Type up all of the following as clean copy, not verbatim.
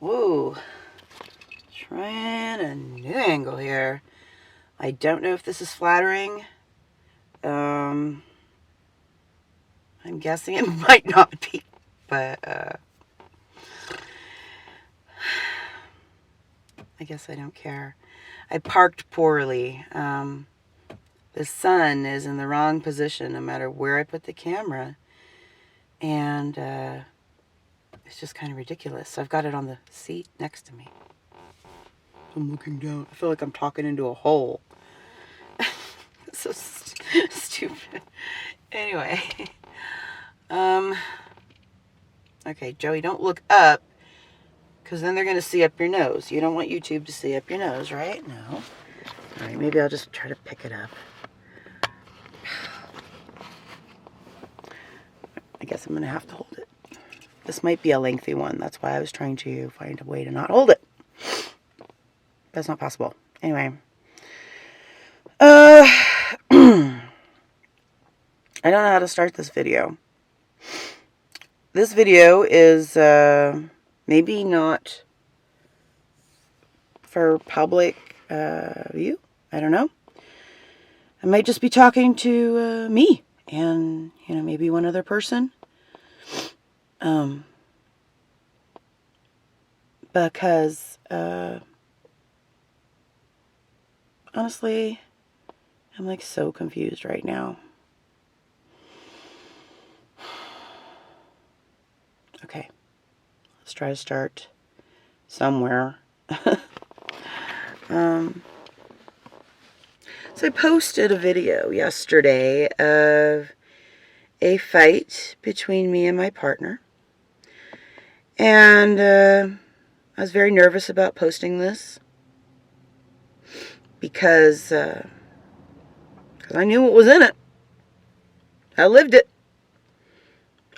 Whoa. Trying a new angle here. I don't know if this is flattering. I'm guessing it might not be, but I guess I don't care. I parked poorly. The sun is in the wrong position no matter where I put the camera. And it's just kind of ridiculous. So I've got it on the seat next to me. I'm looking down. I feel like I'm talking into a hole. So stupid. Anyway. Okay, Joey, don't look up, because then they're going to see up your nose. You don't want YouTube to see up your nose, right? No. All right, maybe I'll just try to pick it up. I guess I'm going to have to hold it. This might be a lengthy one. That's why I was trying to find a way to not hold it. That's not possible. Anyway. I don't know how to start this video. This video is maybe not for public view. I don't know. I might just be talking to me and, maybe one other person. Because honestly, I'm like so confused right now. Okay, let's try to start somewhere. So I posted a video yesterday of a fight between me and my partner. And I was very nervous about posting this because I knew what was in it. I lived it.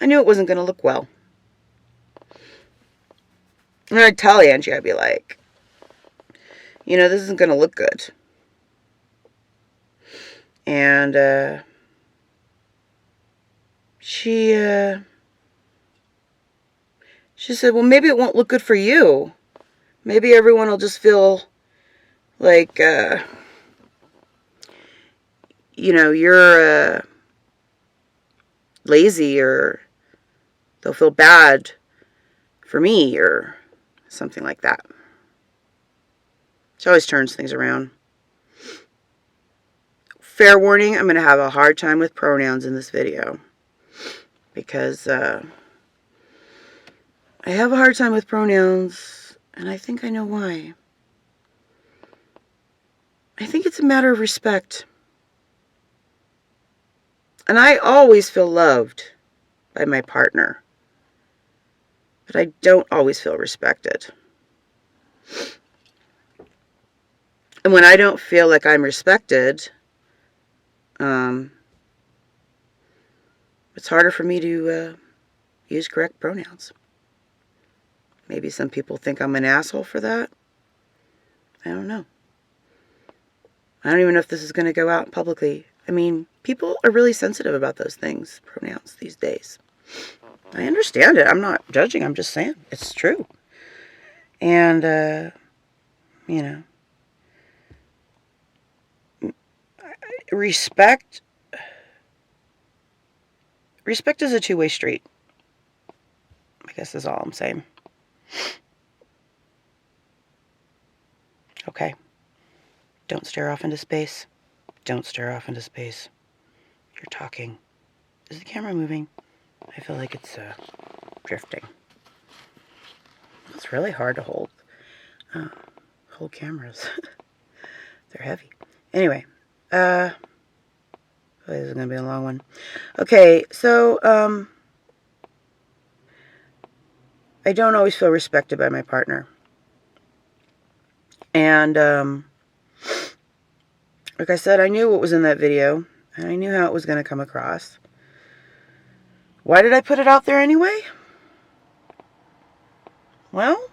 I knew it wasn't going to look well. And I'd tell Angie, I'd be like, this isn't going to look good. And she said, well, maybe it won't look good for you. Maybe everyone will just feel like, you're lazy, or they'll feel bad for me, or something like that. She always turns things around. Fair warning, I'm going to have a hard time with pronouns in this video. Because I have a hard time with pronouns, and I think I know why. I think it's a matter of respect. And I always feel loved by my partner. But I don't always feel respected. And when I don't feel like I'm respected, it's harder for me to use correct pronouns. Maybe some people think I'm an asshole for that. I don't know. I don't even know if this is going to go out publicly. I mean, people are really sensitive about those things, pronouns, these days. I understand it. I'm not judging. I'm just saying it's true. And, respect is a two-way street. I guess is all I'm saying. Okay. Don't stare off into space. Don't stare off into space. You're talking. Is the camera moving? I feel like it's drifting. It's really hard to hold cameras. They're heavy. Anyway, this is going to be a long one. Okay, so I don't always feel respected by my partner. And like I said, I knew what was in that video, and I knew how it was going to come across. Why did I put it out there anyway? Well,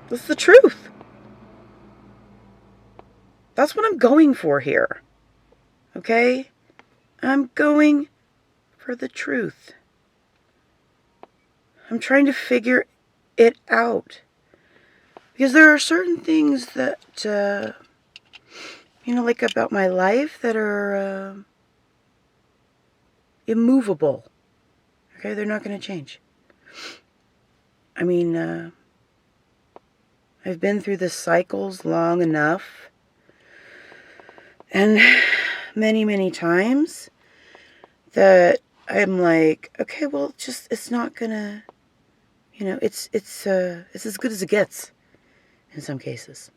that's the truth. That's what I'm going for here. Okay? I'm going for the truth. I'm trying to figure it out. Because there are certain things that, like about my life that are immovable. Okay, they're not going to change. I mean, I've been through the cycles long enough, and many, many times, that I'm like, okay, well, it's not gonna, it's as good as it gets in some cases.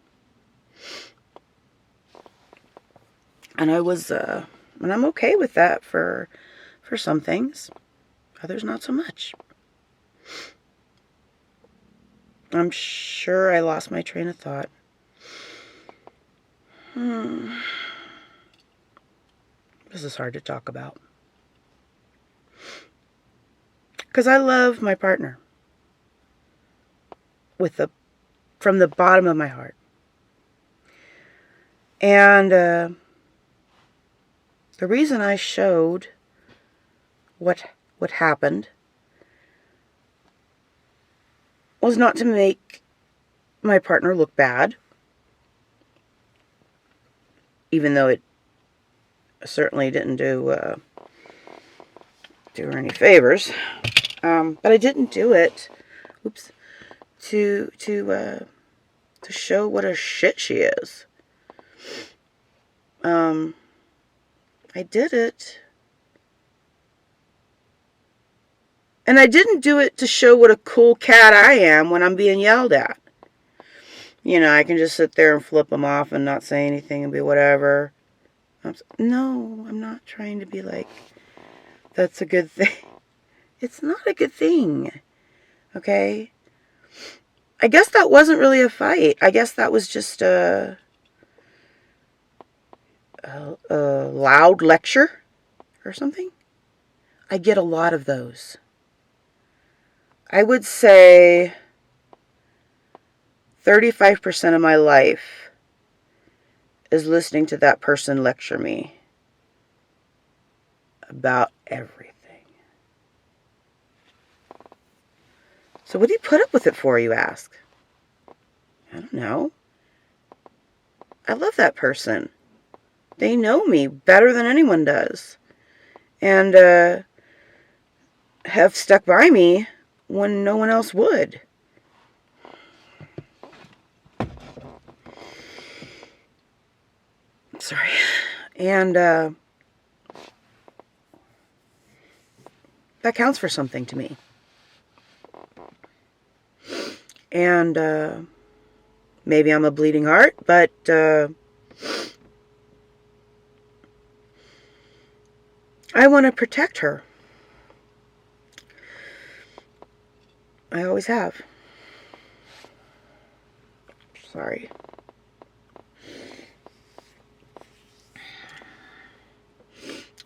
And and I'm okay with that for some things. Others not so much. I'm sure I lost my train of thought. This is hard to talk about. Because I love my partner from the bottom of my heart. And the reason I showed what happened was not to make my partner look bad, even though it certainly didn't do her any favors. But I didn't do it, to show what a shit she is. I did it. And I didn't do it to show what a cool cat I am when I'm being yelled at. I can just sit there and flip them off and not say anything and be whatever. No, I'm not trying to be like, that's a good thing. It's not a good thing. Okay? I guess that wasn't really a fight. I guess that was just a loud lecture or something. I get a lot of those. I would say 35% of my life is listening to that person lecture me about everything. So what do you put up with it for, you ask? I don't know. I love that person. They know me better than anyone does. And have stuck by me when no one else would. Sorry. And that counts for something to me. And maybe I'm a bleeding heart, but I want to protect her. I always have. Sorry.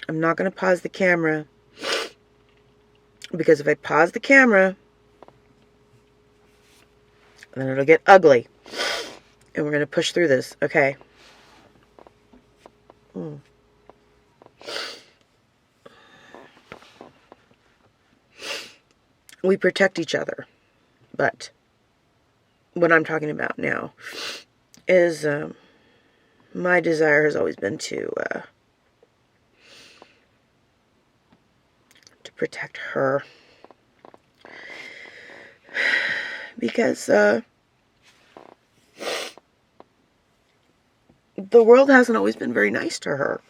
I'm not going to pause the camera, because if I pause the camera, then it'll get ugly. And we're going to push through this. Okay. We protect each other. But what I'm talking about now is my desire has always been to protect her. Because the world hasn't always been very nice to her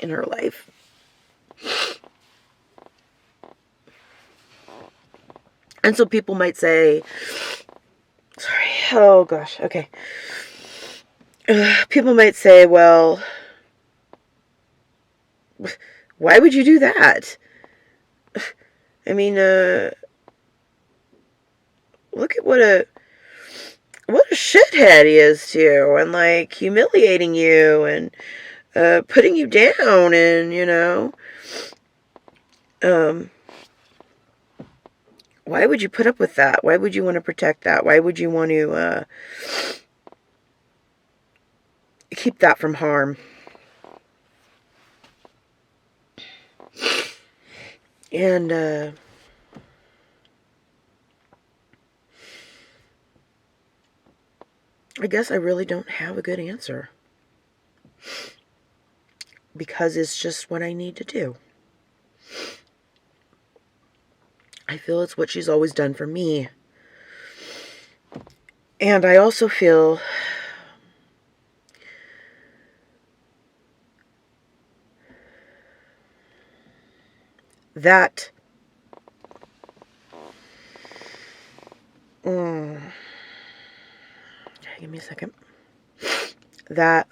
in her life. And so people might say, sorry, oh gosh, okay. People might say, well, why would you do that? I mean, look at what a shithead he is to you, and like humiliating you and putting you down, and why would you put up with that? Why would you want to protect that? Why would you want to keep that from harm? And I guess I really don't have a good answer. Because it's just what I need to do. I feel it's what she's always done for me. And I also feel that okay, give me a second. That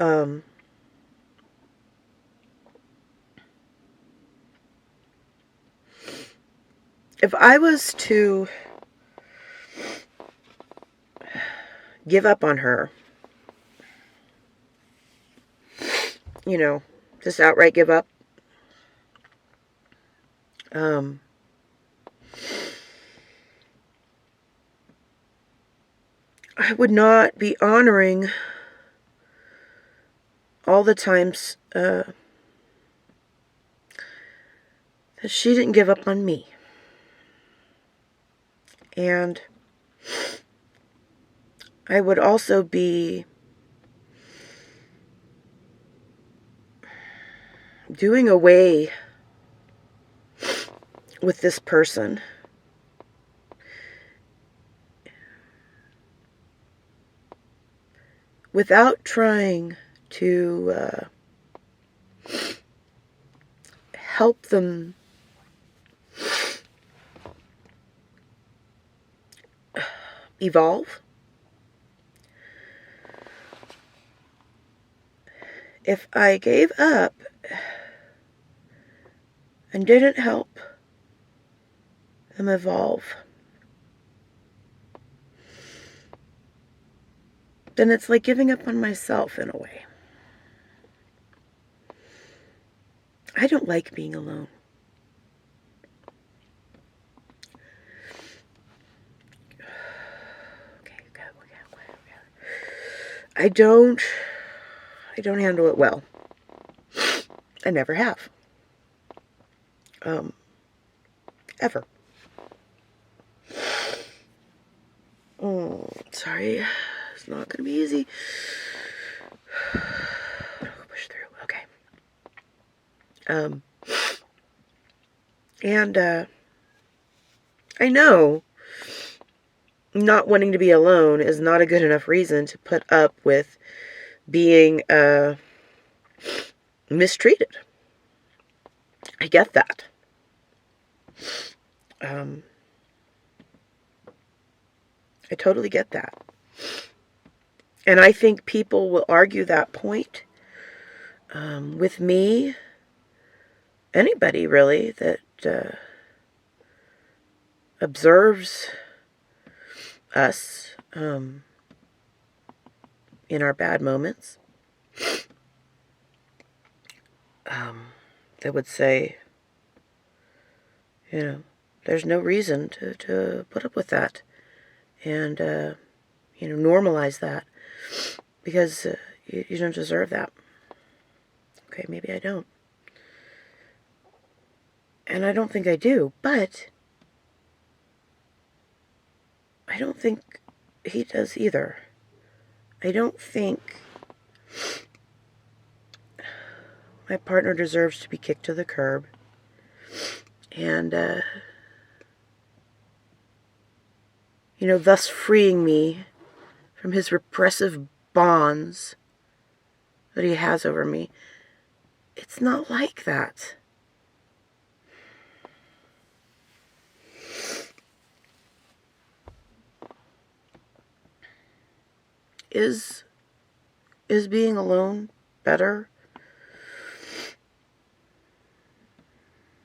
if I was to give up on her, just outright give up, I would not be honoring all the times that she didn't give up on me. And I would also be doing away with this person without trying to help them evolve. If I gave up and didn't help them evolve, then it's like giving up on myself in a way. I don't like being alone. I don't handle it well. I never have. Ever. Sorry. It's not going to be easy. Push through. Okay. And I know not wanting to be alone is not a good enough reason to put up with being mistreated. I get that. I totally get that. And I think people will argue that point with me, anybody really, that observes us in our bad moments. They would say, there's no reason to put up with that and, normalize that because you don't deserve that. Okay, maybe I don't. And I don't think I do, but I don't think he does either. I don't think my partner deserves to be kicked to the curb and, thus freeing me from his repressive bonds that he has over me. It's not like that. Is being alone better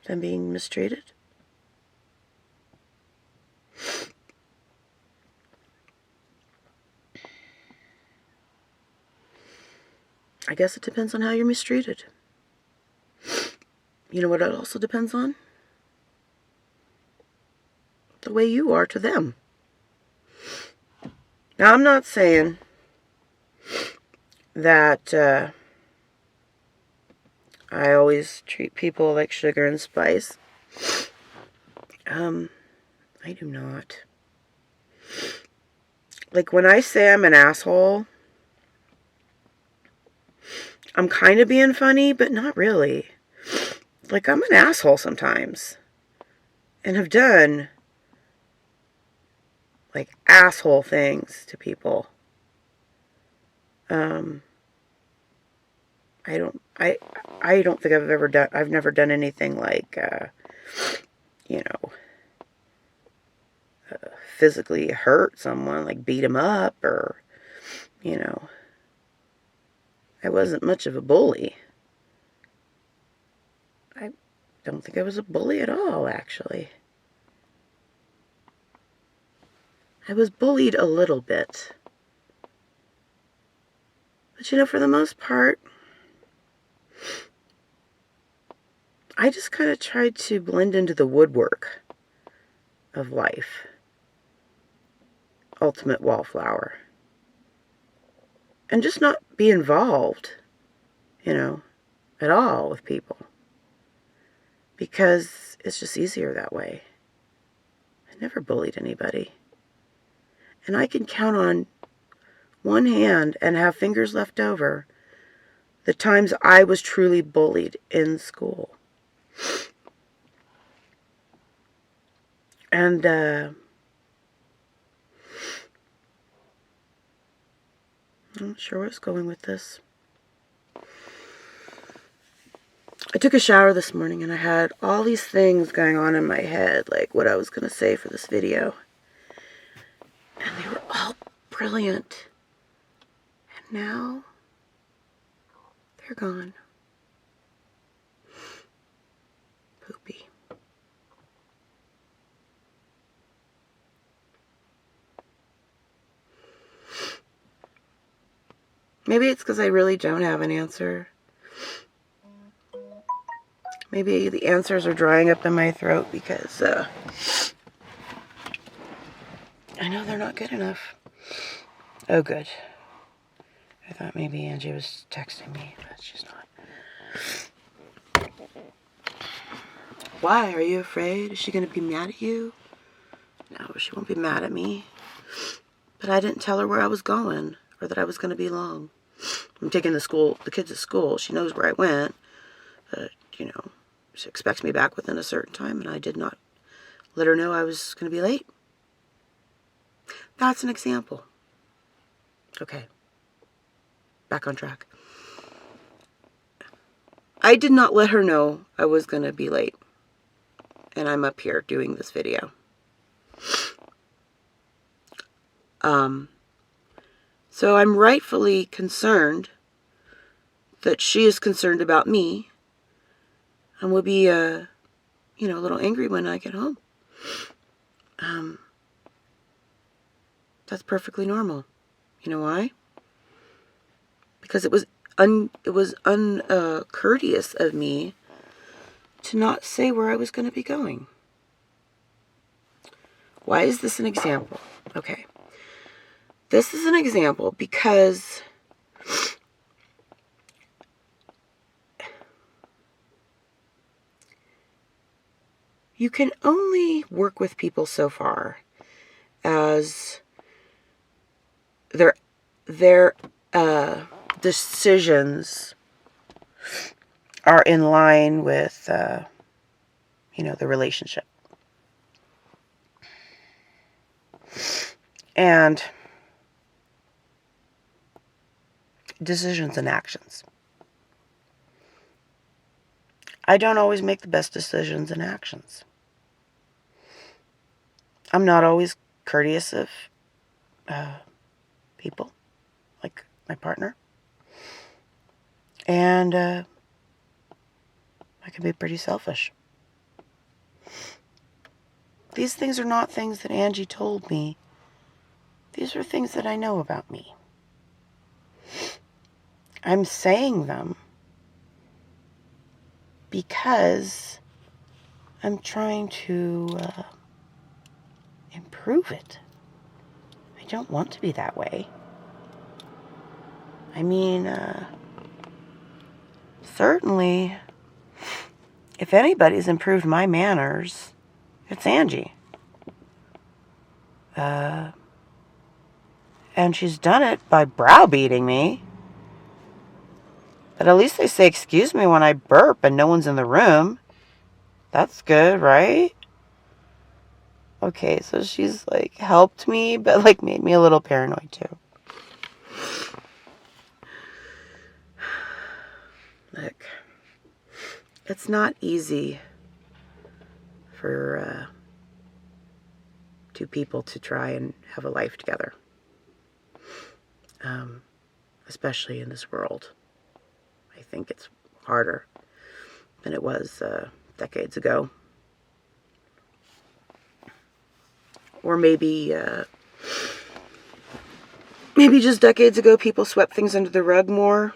than being mistreated? I guess it depends on how you're mistreated. You know what it also depends on? The way you are to them. Now, I'm not saying that I always treat people like sugar and spice. I do not. Like, when I say I'm an asshole, I'm kind of being funny, but not really. Like, I'm an asshole sometimes. And have done, like, asshole things to people. I don't think I've never done anything like, you know, physically hurt someone, like beat them up, or, you know, I wasn't much of a bully. I don't think I was a bully at all, actually. I was bullied a little bit. But, you know, for the most part, I just kind of tried to blend into the woodwork of life. Ultimate wallflower. And just not be involved, you know, at all with people. Because it's just easier that way. I never bullied anybody. And I can count on one hand and have fingers left over the times I was truly bullied in school. And, I'm not sure where I was going with this. I took a shower this morning and I had all these things going on in my head, like what I was going to say for this video. And they were all brilliant. And now, they're gone. Poopy. Maybe it's because I really don't have an answer. Maybe the answers are drying up in my throat because I know they're not good enough. Oh, good. I thought maybe Angie was texting me, but she's not. Why? Are you afraid? Is she going to be mad at you? No, she won't be mad at me. But I didn't tell her where I was going or that I was going to be long. I'm taking the kids to school. She knows where I went. But, you know, she expects me back within a certain time, and I did not let her know I was going to be late. That's an example. Okay. Back on track. I did not let her know I was going to be late. And I'm up here doing this video. So I'm rightfully concerned that she is concerned about me and will be, a little angry when I get home. That's perfectly normal. You know why? Because it was uncourteous of me to not say where I was going to be going. Why is this an example? Okay. This is an example because you can only work with people so far as their decisions are in line with, the relationship. And decisions and actions. I don't always make the best decisions and actions. I'm not always courteous of people, like my partner. And I can be pretty selfish. These things are not things that Angie told me. These are things that I know about me. I'm saying them because I'm trying to improve it. I don't want to be that way. I mean, certainly, if anybody's improved my manners, it's Angie. And she's done it by browbeating me. But at least they say excuse me when I burp and no one's in the room. That's good, right? Okay, so she's like helped me, but like made me a little paranoid too. Look, it's not easy for two people to try and have a life together, especially in this world. I think it's harder than it was decades ago. Or maybe just decades ago people swept things under the rug more.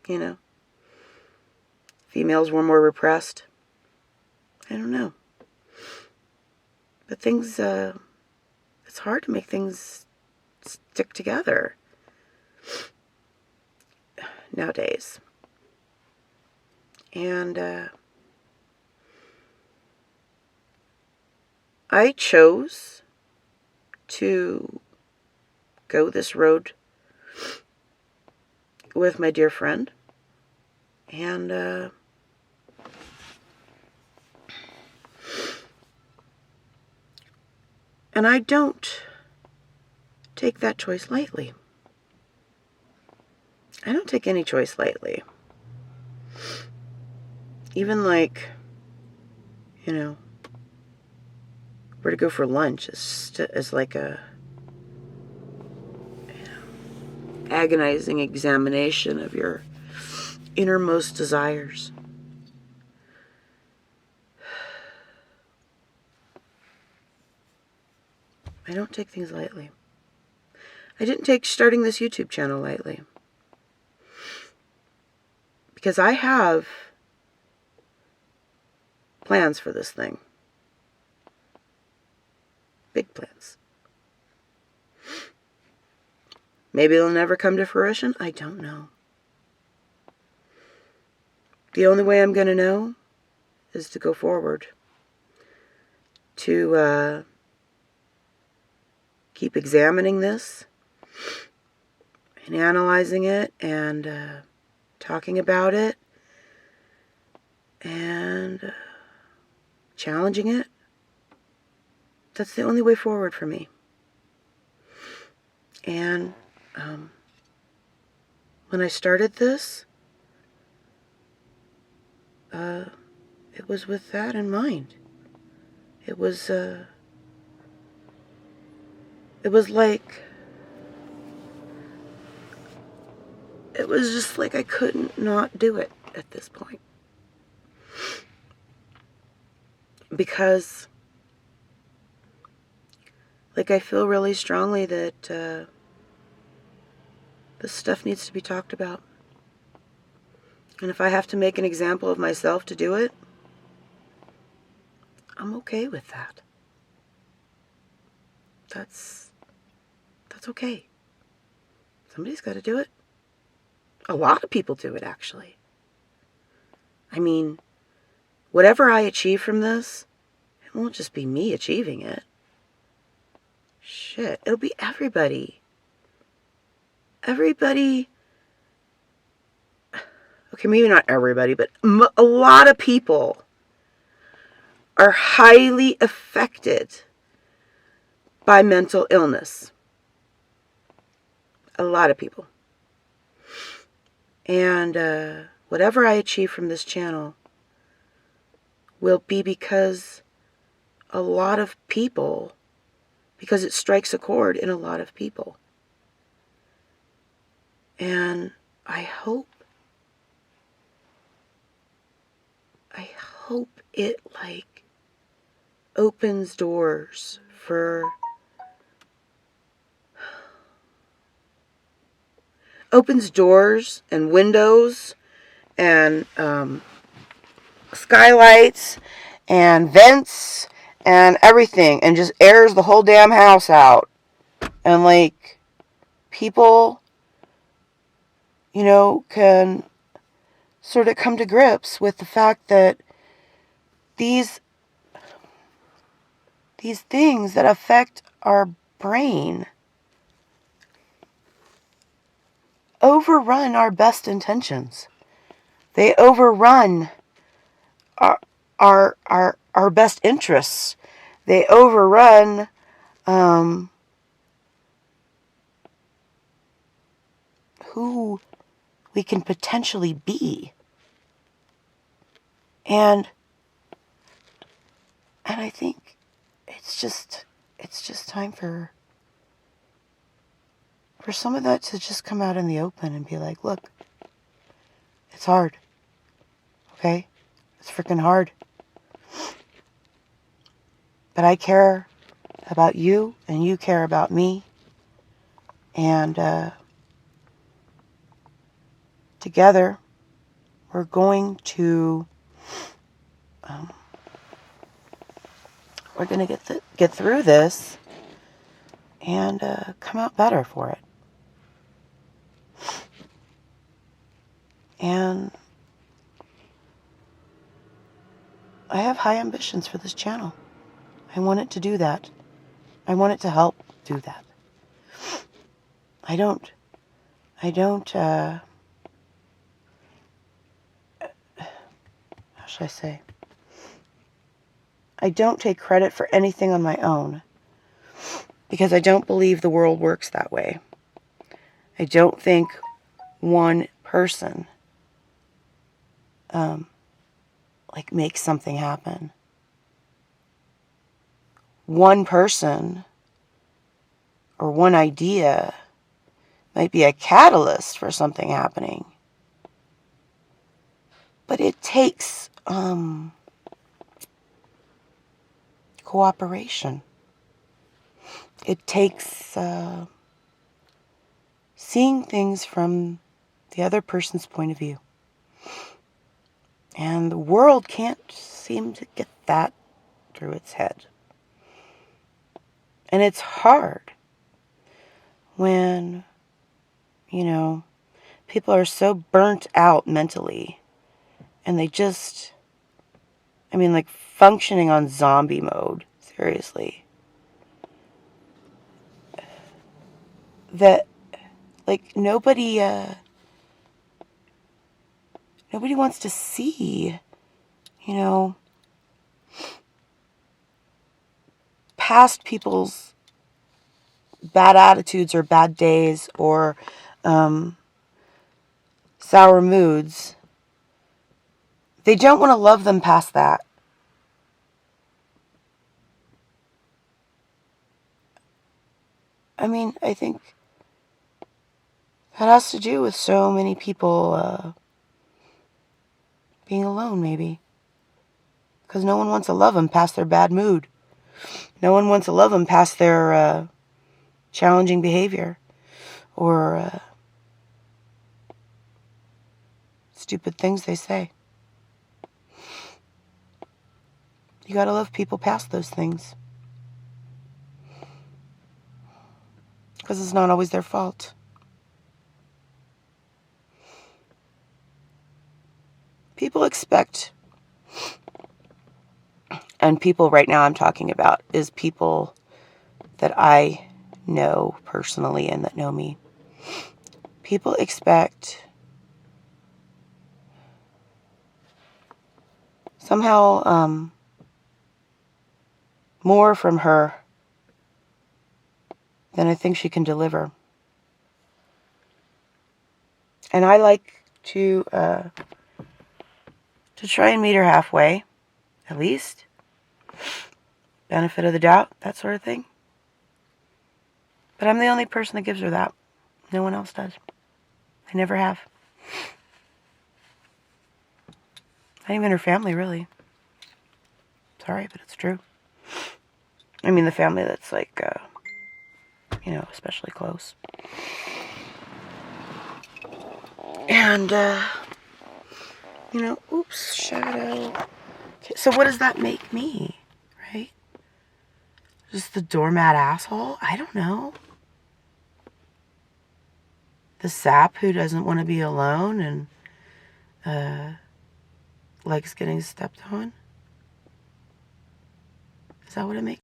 You know, females were more repressed. I don't know. But things, it's hard to make things stick together nowadays. And I chose to go this road with my dear friend. And I don't take that choice lightly. I don't take any choice lightly. Even like, you know, where to go for lunch is like a agonizing examination of your innermost desires. I don't take things lightly. I didn't take starting this YouTube channel lightly. Because I have plans for this thing. Big plans. Maybe they'll never come to fruition. I don't know. The only way I'm going to know is to go forward. To keep examining this and analyzing it and talking about it and challenging it. That's the only way forward for me. And when I started this, it was with that in mind. It was just like I couldn't not do it at this point. Because, like, I feel really strongly that this stuff needs to be talked about. And if I have to make an example of myself to do it, I'm okay with that. That's okay. Somebody's got to do it. A lot of people do it, actually. I mean, whatever I achieve from this, it won't just be me achieving it. Shit, it'll be everybody. Everybody. Okay, maybe not everybody, but a lot of people are highly affected by mental illness. A lot of people. And whatever I achieve from this channel will be because a lot of people, because it strikes a chord in a lot of people. And I hope it like opens doors for and windows and skylights and vents and everything, and just airs the whole damn house out. And like, people, you know, can sort of come to grips with the fact that these things that affect our brain overrun our best intentions. They overrun our best interests. They overrun who we can potentially be. And I think it's just time for some of that to just come out in the open and be like, look, it's hard. Okay? It's freaking hard. But I care about you and you care about me. And together we're going to get through this and come out better for it. And I have high ambitions for this channel. I want it to do that. I want it to help do that. I don't, how should I say? I don't take credit for anything on my own because I don't believe the world works that way. I don't think one person makes something happen. One person or one idea might be a catalyst for something happening. But it takes cooperation. It takes seeing things from the other person's point of view. And the world can't seem to get that through its head. And it's hard when, people are so burnt out mentally and they just, functioning on zombie mode, seriously. That, nobody wants to see, past people's bad attitudes or bad days or sour moods. They don't want to love them past that. I think that has to do with so many people being alone, maybe. Because no one wants to love them past their bad mood. No one wants to love them past their challenging behavior or stupid things they say. You gotta love people past those things. Because it's not always their fault. People expect, and people right now I'm talking about is people that I know personally and that know me. People expect somehow more from her than I think she can deliver. And I like to try and meet her halfway, at least. Benefit of the doubt, that sort of thing. But I'm the only person that gives her that. No one else does. I never have. Not even her family, really. Sorry, but it's true. The family that's especially close. And, oops, shadow. Okay, so what does that make me, right? Just the doormat asshole? I don't know. The sap who doesn't want to be alone and likes getting stepped on? Is that what it makes?